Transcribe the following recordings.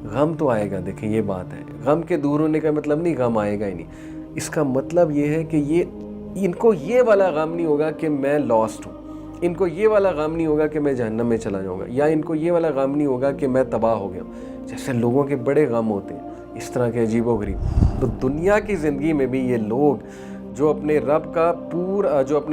غم تو آئے گا، دیکھیں یہ بات ہے، غم کے دور ہونے کا مطلب نہیں غم آئے گا ہی نہیں، اس کا مطلب یہ ہے کہ ان کو یہ والا غم نہیں ہوگا کہ میں لاسٹ ہوں، ان کو یہ والا غم نہیں ہوگا کہ میں جہنم میں چلا جاؤں گا، یا ان کو یہ والا غم نہیں ہوگا کہ میں تباہ ہو گیا ہوں، جیسے لوگوں کے بڑے غم ہوتے ہیں اس طرح کے عجیب و غریب۔ تو دنیا کی زندگی میں بھی یہ لوگ جو اپنے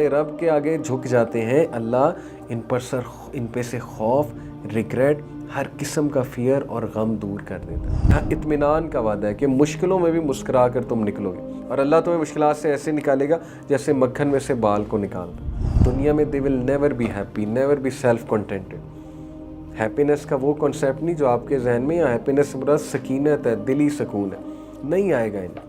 رب کے آگے جھک جاتے ہیں، اللہ ان پہ سے خوف، ریگریٹ، ہر قسم کا فیئر اور غم دور کر دیتا ہے۔ یہاں اطمینان کا وعدہ ہے کہ مشکلوں میں بھی مسکرا کر تم نکلو گے، اور اللہ تمہیں مشکلات سے ایسے نکالے گا جیسے مکھن میں سے بال کو نکالتا۔ دنیا میں they will never be happy, never be self-contented۔ Happiness کا وہ کنسیپٹ نہیں جو آپ کے ذہن میں، یا ہیپینس مراد سکینت ہے، دلی سکون ہے، نہیں آئے گا انہیں۔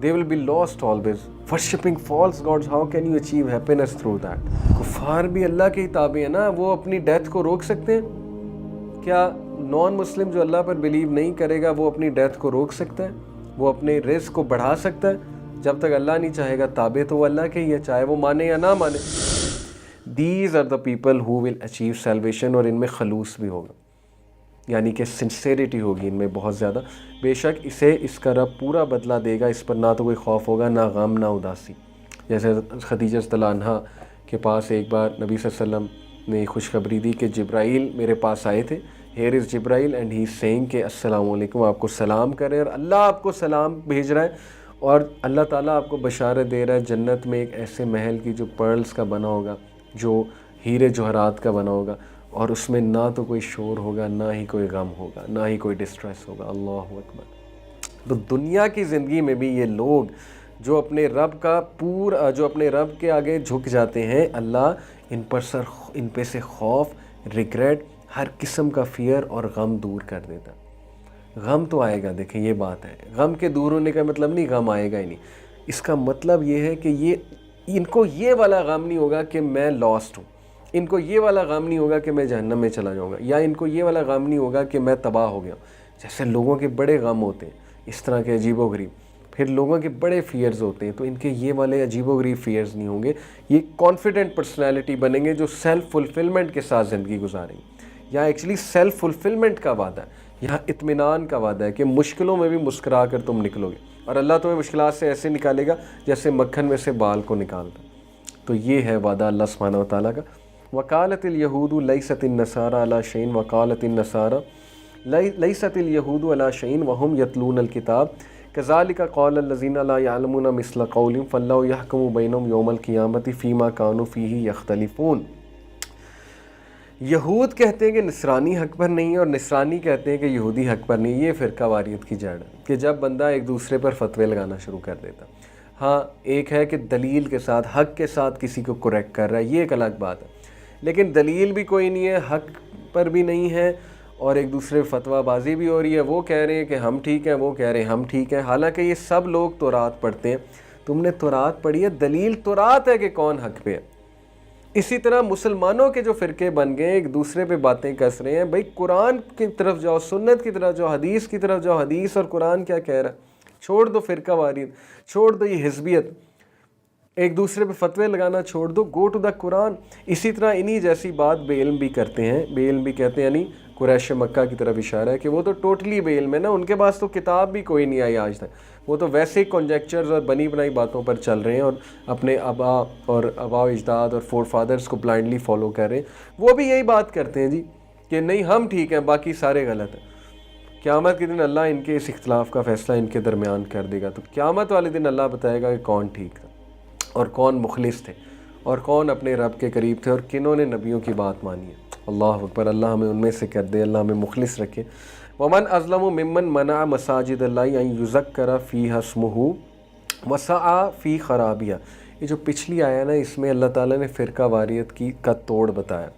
They will be lost always, worshipping false gods. How can you achieve happiness through that؟ کفار بھی اللہ کے ہی تابع ہیں نا، وہ اپنی ڈیتھ کو روک سکتے ہیں؟ کیا نان مسلم جو اللہ پر بلیو نہیں کرے گا وہ اپنی ڈیتھ کو روک سکتا ہے؟ وہ اپنے رزق کو بڑھا سکتا ہے؟ جب تک اللہ نہیں چاہے گا، تابع تو وہ اللہ کے ہی ہے، چاہے وہ مانے یا نہ مانے۔ These are the people who will achieve salvation، اور ان میں خلوص بھی ہوگا، یعنی کہ سنسیریٹی ہوگی ان میں بہت زیادہ۔ بے شک اس کا رب پورا بدلہ دے گا، اس پر نہ تو کوئی خوف ہوگا، نہ غم، نہ اداسی۔ جیسے خدیجہ رضی اللہ عنہا کے پاس ایک بار نبی صلی اللہ علیہ وسلم نے خوشخبری دی کہ جبرائیل میرے پاس آئے تھے، here is Jibrail and he is saying کہ السلام علیکم، آپ کو سلام کرے، اور اللہ آپ کو سلام بھیج رہا ہے، اور اللہ تعالیٰ آپ کو بشارت دے رہا ہے جنت میں ایک ایسے محل کی جو پرلز کا بنا ہوگا، جو ہیرے جوہرات کا بنا ہوگا، اور اس میں نہ تو کوئی شور ہوگا، نہ ہی کوئی غم ہوگا، نہ ہی کوئی ڈسٹریس ہوگا۔ اللہ اکبر۔ تو دنیا کی زندگی میں بھی یہ لوگ جو اپنے رب کے آگے جھک جاتے ہیں، اللہ ان پہ سے خوف، ریگریٹ، ہر قسم کا فیئر اور غم دور کر دیتا ہے۔ غم تو آئے گا، دیکھیں یہ بات ہے، غم کے دور ہونے کا مطلب نہیں غم آئے گا ہی نہیں، اس کا مطلب یہ ہے کہ ان کو یہ والا غم نہیں ہوگا کہ میں لاسٹ ہوں، ان کو یہ والا غم نہیں ہوگا کہ میں جہنم میں چلا جاؤں گا، یا ان کو یہ والا غم نہیں ہوگا کہ میں تباہ ہو گیا ہوں، جیسے لوگوں کے بڑے غم ہوتے ہیں اس طرح کے عجیب و غریب۔ پھر لوگوں کے بڑے فیئرز ہوتے ہیں، تو ان کے یہ والے عجیب و غریب فیئرز نہیں ہوں گے، یہ کانفیڈنٹ پرسنالٹی بنیں گے جو سیلف فلفلمنٹ کے ساتھ زندگی گزاریں گے۔ یہاں ایکچولی سیلف فلفلمنٹ کا وعدہ ہے، یہاں اطمینان کا وعدہ ہے کہ مشکلوں میں بھی مسکرا کر تم نکلو گے، اور اللہ تمہیں مشکلات سے ایسے نکالے گا جیسے مکھن میں سے بال کو نکالتا۔ تو یہ ہے وعدہ اللہ سبحانہ وتعالیٰ کا۔ وقالت اليہود لیست النصارى علی شیء وقالت النصارى لیست اليہود علی شیء وهم یتلون الکتاب کذالک قال الذین لا یعلمون مثل قولهم فاللہ یحکم بینہم یوم القیامۃ فیما کانوا فیہ یختلفون۔ یہود کہتے ہیں کہ نصرانی حق پر نہیں ہے، اور نصرانی کہتے ہیں کہ یہودی حق پر نہیں۔ یہ فرقہ واریت کی جڑ ہے کہ جب بندہ ایک دوسرے پر فتوے لگانا شروع کر دیتا۔ ہاں ایک ہے کہ دلیل کے ساتھ، حق کے ساتھ کسی کو کریکٹ کر رہا ہے، یہ ایک الگ بات ہے، لیکن دلیل بھی کوئی نہیں ہے، حق پر بھی نہیں ہے، اور ایک دوسرے فتویٰ بازی بھی ہو رہی ہے، وہ کہہ رہے ہیں کہ ہم ٹھیک ہیں، وہ کہہ رہے ہیں ہم ٹھیک ہیں، حالانکہ یہ سب لوگ تورات پڑھتے ہیں۔ تم نے تورات پڑھی ہے، دلیل تورات ہے کہ کون حق پہ ہے۔ اسی طرح مسلمانوں کے جو فرقے بن گئے ایک دوسرے پہ باتیں کس رہے ہیں، بھئی قرآن کی طرف جاؤ، سنت کی طرف جاؤ، حدیث کی طرف جاؤ، حدیث اور قرآن کیا کہہ رہا ہے، چھوڑ دو فرقہ واریت، چھوڑ دو یہ حزبیت، ایک دوسرے پہ فتوے لگانا چھوڑ دو، گو ٹو دا قرآن۔ اسی طرح انہی جیسی بات بے علم بھی کرتے ہیں، بے علم بھی کہتے ہیں، یعنی قریش مکہ کی طرف اشارہ ہے کہ وہ تو ٹوٹلی بے علم ہے نا، ان کے پاس تو کتاب بھی کوئی نہیں آئی آج تک، وہ تو ویسے ہی کنجیکچرز اور بنی بنائی باتوں پر چل رہے ہیں، اور اپنے آبا و اجداد اور فور فادرز کو بلائنڈلی فالو کر رہے ہیں۔ وہ بھی یہی بات کرتے ہیں جی کہ نہیں ہم ٹھیک ہیں، باقی سارے غلط ہیں۔ قیامت کے دن اللہ ان کے اس اختلاف کا فیصلہ ان کے درمیان کر دے گا، تو قیامت والے دن اللہ بتائے گا کہ کون ٹھیک تھا، اور کون مخلص تھے، اور کون اپنے رب کے قریب تھے، اور کنہوں نے نبیوں کی بات مانی ہے۔ اللہ اکبر، اللہ ہمیں ان میں سے کر دے، اللہ ہمیں مخلص رکھے۔ ومن اظلم ممن منع مساجد اللہ ان یذکر فیہا اسمہ وسعی فی خرابیہا۔ یہ جو پچھلی آیا نا، اس میں اللہ تعالیٰ نے فرقہ واریت کا توڑ بتایا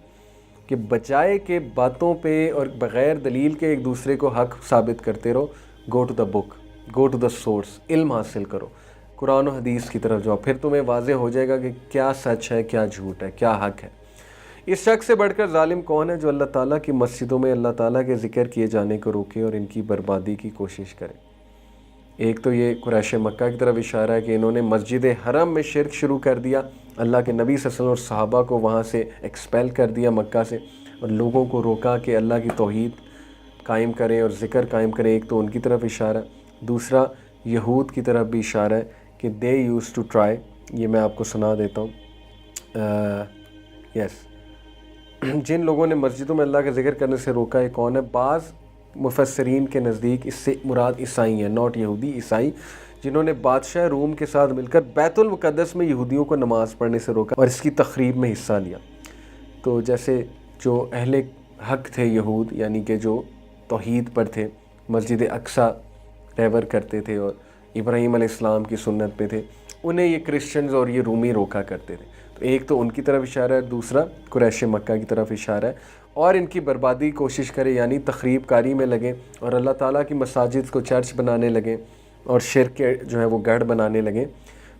کہ بجائے کہ باتوں پہ اور بغیر دلیل کے ایک دوسرے کو حق ثابت کرتے رہو، go to the book, go to the source, علم حاصل کرو، قرآن و حدیث کی طرف جاؤ، پھر تمہیں واضح ہو جائے گا کہ کیا سچ ہے، کیا جھوٹ ہے، کیا حق ہے۔ اس شخص سے بڑھ کر ظالم کون ہے جو اللہ تعالیٰ کی مسجدوں میں اللہ تعالیٰ کے ذکر کیے جانے کو روکے اور ان کی بربادی کی کوشش کرے۔ ایک تو یہ قریش مکہ کی طرف اشارہ ہے کہ انہوں نے مسجد حرم میں شرک شروع کر دیا، اللہ کے نبی صلی اللہ علیہ وسلم اور صحابہ کو وہاں سے ایکسپیل کر دیا مکہ سے، اور لوگوں کو روکا کہ اللہ کی توحید قائم کریں اور ذکر قائم کریں، ایک تو ان کی طرف اشارہ ہے، دوسرا یہود کی طرف بھی اشارہ ہے کہ دے یوز ٹو ٹرائی. یہ میں آپ کو سنا دیتا ہوں. یس جن لوگوں نے مسجدوں میں اللہ کا ذکر کرنے سے روکا ہے کون ہے؟ بعض مفسرین کے نزدیک اس سے مراد عیسائی ہیں، ناٹ یہودی، عیسائی، جنہوں نے بادشاہ روم کے ساتھ مل کر بیت المقدس میں یہودیوں کو نماز پڑھنے سے روکا اور اس کی تخریب میں حصہ لیا. تو جیسے جو اہل حق تھے یہود، یعنی کہ جو توحید پر تھے، مسجد اقصیٰ ریور کرتے تھے اور ابراہیم علیہ السلام کی سنت پہ تھے، انہیں یہ کرسچنز اور یہ رومی روکا کرتے تھے. تو ایک تو ان کی طرف اشارہ ہے، دوسرا قریش مکہ کی طرف اشارہ ہے، اور ان کی بربادی کی کوشش کرے، یعنی تخریب کاری میں لگیں اور اللہ تعالیٰ کی مساجد کو چرچ بنانے لگیں اور شرک کے جو ہے وہ گڑھ بنانے لگیں.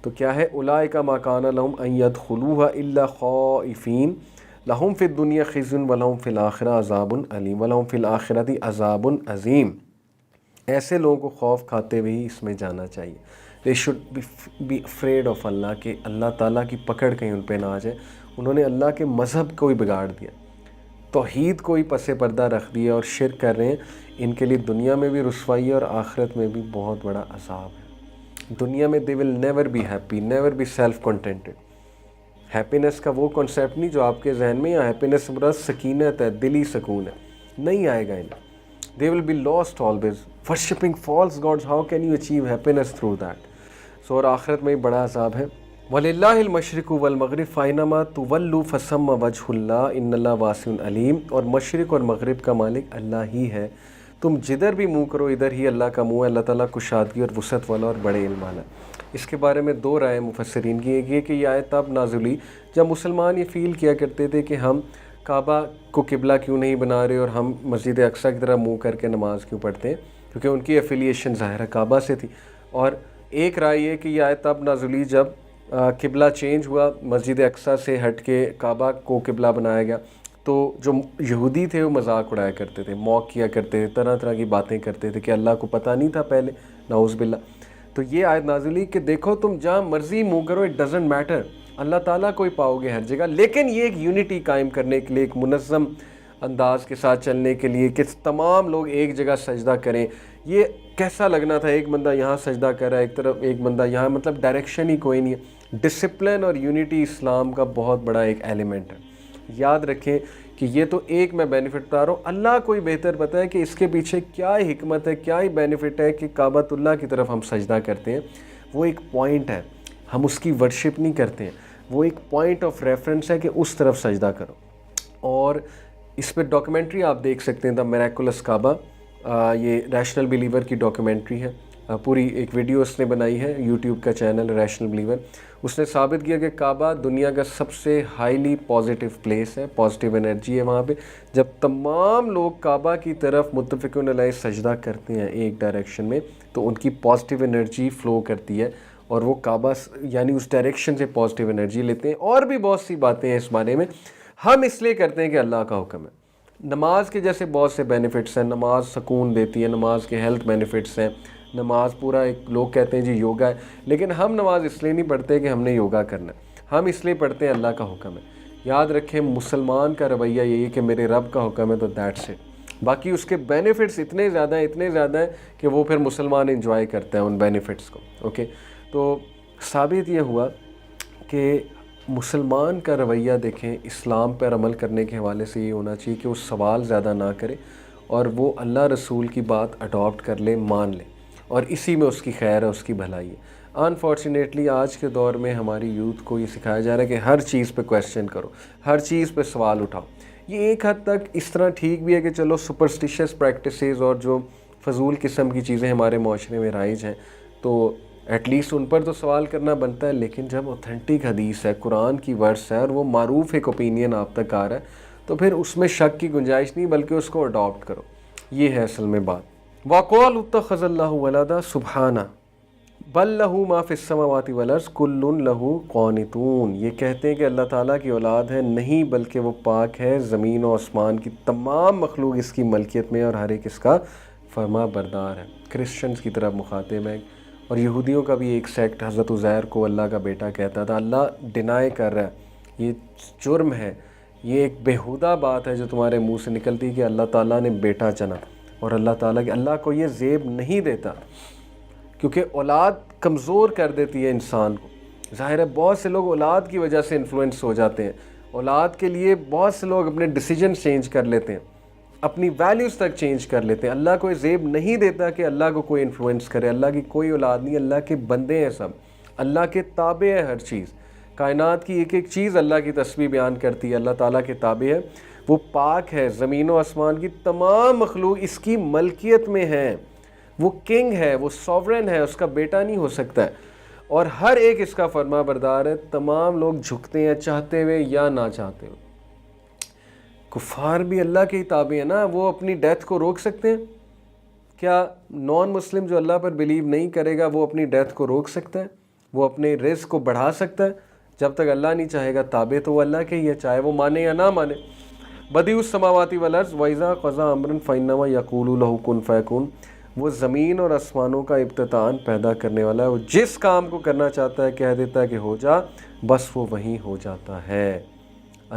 تو کیا ہے؟ اولئک ما کان لہم ان یدخلوها الا خائفین لہم فی الدنیا خزی ولہم فی الآخرہ عذاب علیم ولہم فی الآخرۃ عذاب عظیم. ایسے لوگوں کو خوف کھاتے ہوئے ہی اس میں جانا چاہیے. They should be afraid of Allah, کہ اللہ تعالیٰ کی پکڑ کہیں ان پہ نہ آ جائے. انہوں نے اللہ کے مذہب کو ہی بگاڑ دیا، توحید کو ہی پس پردہ رکھ دیا اور شرک کر رہے ہیں. ان کے لیے دنیا میں بھی رسوائی ہے اور آخرت میں بھی بہت بڑا عذاب ہے. دنیا میں they will never be happy, never be self contented. Happiness کا وہ کنسیپٹ نہیں جو آپ کے ذہن میں، یا ہیپینس مراد سکینت ہے، دلی سکون ہے، نہیں آئے گا انہیں. They will be lost always. Worshipping false gods, how can you achieve happiness through that? So اور آخرت میں بڑا عذاب ہے. وَلِلَّهِ الْمَشْرِقُ وَالْمَغْرِبُ فَأَيْنَمَا تُوَلُّوا فَثَمَّ وَجْهُ اللَّهِ إِنَّ اللَّهَ وَاسِعٌ عَلِيمٌ. اور مشرق اور مغرب کا مالک اللہ ہی ہے، تم جدھر بھی منہ کرو ادھر ہی اللہ کا منہ ہے. اللہ تعالیٰ کشادگی اور وسعت والا اور بڑے علم والا ہے. اس کے بارے میں دو رائے مفسرین کی. ایک یہ کہ یہ آیت تب نازل ہوئی جب مسلمان یہ فیل کیا کرتے تھے کہ ہم کعبہ کو قبلہ کیوں نہیں بنا رہے اور ہم مسجد اقصیٰ کی طرح منہ کر کے نماز کیوں پڑھتے ہیں، کیونکہ ان کی ایفیلیشن ظاہر کعبہ سے تھی. اور ایک رائے یہ کہ یہ آیت تب نازل ہوئی جب قبلہ چینج ہوا، مسجد اقصیٰ سے ہٹ کے کعبہ کو قبلہ بنایا گیا. تو جو یہودی تھے وہ مذاق اڑایا کرتے تھے، موک کیا کرتے تھے، طرح طرح کی باتیں کرتے تھے کہ اللہ کو پتہ نہیں تھا پہلے، نعوذ باللہ. تو یہ آیت نازل ہوئی کہ دیکھو تم جہاں مرضی منہ کرو، اٹ ڈزنٹ میٹر، اللہ تعالیٰ کو ہی پاؤ گے ہر جگہ. لیکن یہ ایک یونٹی قائم کرنے کے لیے، ایک منظم انداز کے ساتھ چلنے کے لیے کہ تمام لوگ ایک جگہ سجدہ کریں. یہ کیسا لگنا تھا، ایک بندہ یہاں سجدہ کر رہا ہے، ایک طرف ایک بندہ یہاں، مطلب ڈائریکشن ہی کوئی نہیں ہے. ڈسپلن اور یونٹی اسلام کا بہت بڑا ایک ایلیمنٹ ہے. یاد رکھیں کہ یہ تو ایک میں بینیفٹ بتا رہا ہوں، اللہ کو ہی بہتر پتہ ہے کہ اس کے پیچھے کیا ہی حکمت ہے، کیا ہی بینیفٹ ہے کہ کعبۃ اللہ کی طرف ہم سجدہ کرتے ہیں. وہ ایک پوائنٹ ہے، ہم اس کی ورشپ نہیں کرتے ہیں، وہ ایک پوائنٹ آف ریفرنس ہے کہ اس طرف سجدہ کرو. اور اس پہ ڈاکیومنٹری آپ دیکھ سکتے ہیں، دا میریکولس کعبہ، یہ ریشنل بلیور کی ڈاکیومنٹری ہے. پوری ایک ویڈیو اس نے بنائی ہے، یوٹیوب کا چینل ریشنل بلیور. اس نے ثابت کیا کہ کعبہ دنیا کا سب سے ہائیلی پازیٹیو پلیس ہے، پازیٹیو انرجی ہے وہاں پہ. جب تمام لوگ کعبہ کی طرف متفقون علیہ سجدہ کرتے ہیں ایک ڈائریکشن میں، تو ان کی پازیٹیو انرجی فلو کرتی ہے اور وہ کعبہ یعنی اس ڈائریکشن سے پازیٹیو انرجی لیتے ہیں. اور بھی بہت سی باتیں ہیں اس بارے میں، ہم اس لیے کرتے ہیں کہ اللہ کا حکم ہے. نماز کے جیسے بہت سے بینیفٹس ہیں، نماز سکون دیتی ہے، نماز کے ہیلتھ بینیفٹس ہیں، نماز پورا ایک لوگ کہتے ہیں جی یوگا ہے، لیکن ہم نماز اس لیے نہیں پڑھتے کہ ہم نے یوگا کرنا ہے، ہم اس لیے پڑھتے ہیں اللہ کا حکم ہے. یاد رکھیں مسلمان کا رویہ یہی ہے کہ میرے رب کا حکم ہے تو دیٹس اٹ. باقی اس کے بینیفٹس اتنے زیادہ ہیں کہ وہ پھر مسلمان انجوائے کرتا ہے ان بینیفٹس کو. اوکے، تو ثابت یہ ہوا کہ مسلمان کا رویہ دیکھیں اسلام پر عمل کرنے کے حوالے سے یہ ہونا چاہیے کہ وہ سوال زیادہ نہ کرے اور وہ اللہ رسول کی بات اڈاپٹ کر لے، مان لے، اور اسی میں اس کی خیر ہے، اس کی بھلائی ہے. انفارچونیٹلی آج کے دور میں ہماری یوتھ کو یہ سکھایا جا رہا ہے کہ ہر چیز پہ کویسچن کرو، ہر چیز پہ سوال اٹھاؤ. یہ ایک حد تک اس طرح ٹھیک بھی ہے کہ چلو سپرسٹیشس پریکٹسز اور جو فضول قسم کی چیزیں ہمارے معاشرے میں رائج ہیں تو ایٹ لیسٹ ان پر تو سوال کرنا بنتا ہے. لیکن جب اوتھینٹک حدیث ہے، قرآن کی ورس ہے اور وہ معروف ایک اوپینین آپ تک آ رہا ہے تو پھر اس میں شک کی گنجائش نہیں، بلکہ اس کو اڈاپٹ کرو. یہ ہے اصل میں بات. وَقَالُوا اتَّخَذَ اللَّهُ وَلَدًا سُبْحَانَهُ بَل لَّهُ مَا فِي السَّمَاوَاتِ وَالْأَرْضِ كُلٌّ لَّهُ قَانِتُونَ. یہ کہتے ہیں کہ اللہ تعالیٰ کی اولاد ہے، نہیں بلکہ وہ پاک ہے، زمین و آسمان کی تمام مخلوق اس کی ملکیت میں اور ہر ایک اس کا فرما بردار ہے. کرسچنز کی طرف مخاطب ہے، اور یہودیوں کا بھی ایک سیکٹ حضرت عزیر کو اللہ کا بیٹا کہتا تھا. اللہ ڈینائی کر رہا ہے، یہ جرم ہے، یہ ایک بیہودہ بات ہے جو تمہارے منہ سے نکلتی کہ اللہ تعالیٰ نے بیٹا چنا. اور اللہ تعالیٰ کہ اللہ کو یہ زیب نہیں دیتا، کیونکہ اولاد کمزور کر دیتی ہے انسان کو. ظاہر ہے بہت سے لوگ اولاد کی وجہ سے انفلوئنس ہو جاتے ہیں، اولاد کے لیے بہت سے لوگ اپنے ڈیسیجن چینج کر لیتے ہیں، اپنی ویلیوز تک چینج کر لیتے ہیں. اللہ کو یہ زیب نہیں دیتا کہ اللہ کو کوئی انفلوئنس کرے. اللہ کی کوئی اولاد نہیں، اللہ کے بندے ہیں سب، اللہ کے تابع ہے ہر چیز. کائنات کی ایک ایک چیز اللہ کی تسبیح بیان کرتی ہے، اللہ تعالیٰ کے تابع ہے، وہ پاک ہے. زمین و آسمان کی تمام مخلوق اس کی ملکیت میں ہے، وہ کنگ ہے، وہ سوورن ہے، اس کا بیٹا نہیں ہو سکتا ہے، اور ہر ایک اس کا فرما بردار ہے. تمام لوگ جھکتے ہیں چاہتے ہوئے یا نہ چاہتے ہوئے. کفار بھی اللہ کے ہی تابع ہیں نا، وہ اپنی ڈیتھ کو روک سکتے ہیں؟ کیا نان مسلم جو اللہ پر بلیو نہیں کرے گا وہ اپنی ڈیتھ کو روک سکتا ہے؟ وہ اپنے رزق کو بڑھا سکتا ہے؟ جب تک اللہ نہیں چاہے گا تابع تو وہ اللہ کے ہی ہے، چاہے وہ مانے یا نہ مانے. بدیع السماوات والارض وَإِذَا قَضَىٰ أَمْرًا فَإِنَّمَا يَقُولُ لَهُ كُن فَيَكُونُ. وہ زمین اور آسمانوں کا ابتداءً پیدا کرنے والا ہے، وہ جس کام کو کرنا چاہتا ہے کہہ دیتا ہے کہ ہو جا، بس وہ وہیں ہو جاتا ہے.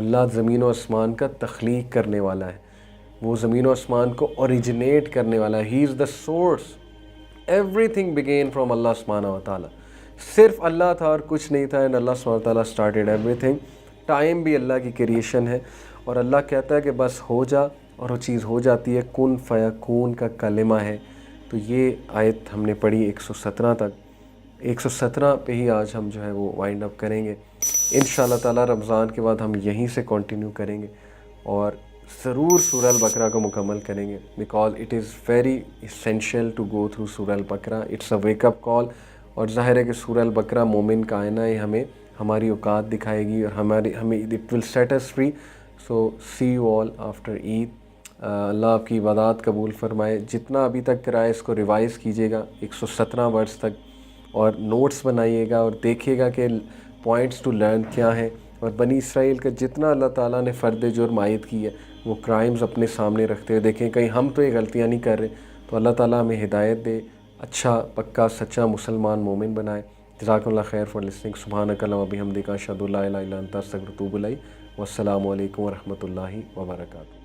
اللہ زمین و آسمان کا تخلیق کرنے والا ہے، وہ زمین و آسمان کو اوریجنیٹ کرنے والا ہے. He is the source. Everything begin from Allah سبحانہ و تعالیٰ. صرف اللہ تھا اور کچھ نہیں تھا، اینڈ اللہ سبحانہ و تعالیٰ اسٹارٹیڈ ایوری تھنگ. ٹائم بھی اللہ کی کریشن ہے، اور اللہ کہتا ہے کہ بس ہو جا، اور وہ چیز ہو جاتی ہے. کن فیکون کا کلمہ ہے. تو یہ آیت ہم نے پڑھی 117 تک. 117 پہ ہی آج ہم جو ہے وہ وائنڈ اپ کریں گے انشاءاللہ تعالیٰ. رمضان کے بعد ہم یہیں سے کنٹینیو کریں گے، اور ضرور سورہ البقرہ کو مکمل کریں گے، because it is very essential to go through Surah Al-Baqarah. It's a wake up کال. اور ظاہر ہے کہ سورہ البقرہ مومن کا آئینہ ہے، ہمیں ہماری اوقات دکھائے گی، اور ہمیں it will set us free. So see you all after Eid. Allah آپ کی عبادات قبول فرمائے. جتنا ابھی تک کرائے اس کو ریوائز کیجیے گا 117 ورڈز تک، اور نوٹس بنائیے گا اور دیکھیے گا کہ پوائنٹس ٹو لرن کیا ہیں. اور بنی اسرائیل کا جتنا اللہ تعالیٰ نے فرد جرم عائد کی ہے وہ کرائمز اپنے سامنے رکھتے ہوئے دیکھیں کہیں ہم تو یہ غلطیاں نہیں کر رہے. تو اللہ تعالیٰ ہمیں ہدایت دے، اچھا پکا سچا مسلمان مومن بنائے. جزاک اللہ خیر فار لسننگ. سبحانک اللہم و بحمدک، اشہد ان لا الہ الا انت، استغفرک و اتوب الیک. والسلام علیکم ورحمۃ اللہ وبرکاتہ.